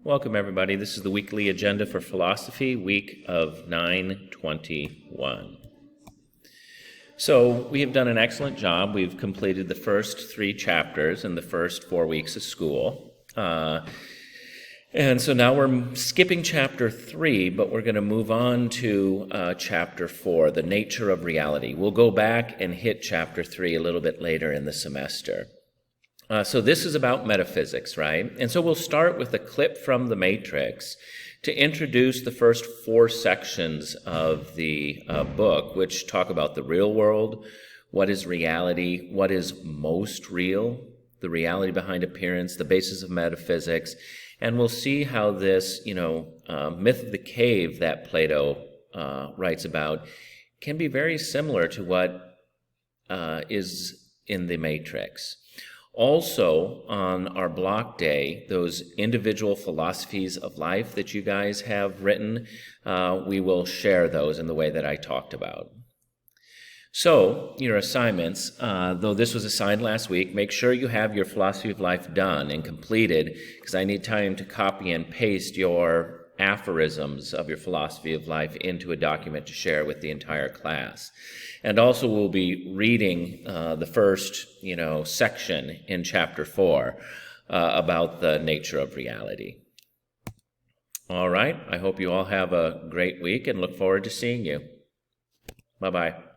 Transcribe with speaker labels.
Speaker 1: Welcome, everybody. This is the weekly agenda for philosophy, week of 9/21. So we have done an excellent job. We've completed the first 3 chapters in the first 4 weeks of school. And so now we're skipping chapter 3, but we're going to move on to chapter 4, the nature of reality. We'll go back and hit chapter 3 a little bit later in the semester. So this is about metaphysics, right? And so we'll start with a clip from The Matrix to introduce the first 4 sections of the book, which talk about the real world, what is reality, what is most real, the reality behind appearance, the basis of metaphysics, and we'll see how this, myth of the cave that Plato writes about can be very similar to what is in The Matrix. Also, on our block day, those individual philosophies of life that you guys have written, we will share those in the way that I talked about. So, your assignments, though this was assigned last week, make sure you have your philosophy of life done and completed, because I need time to copy and paste your aphorisms of your philosophy of life into a document to share with the entire class. And also we'll be reading the first, section in chapter 4 about the nature of reality. All right, I hope you all have a great week and look forward to seeing you. Bye-bye.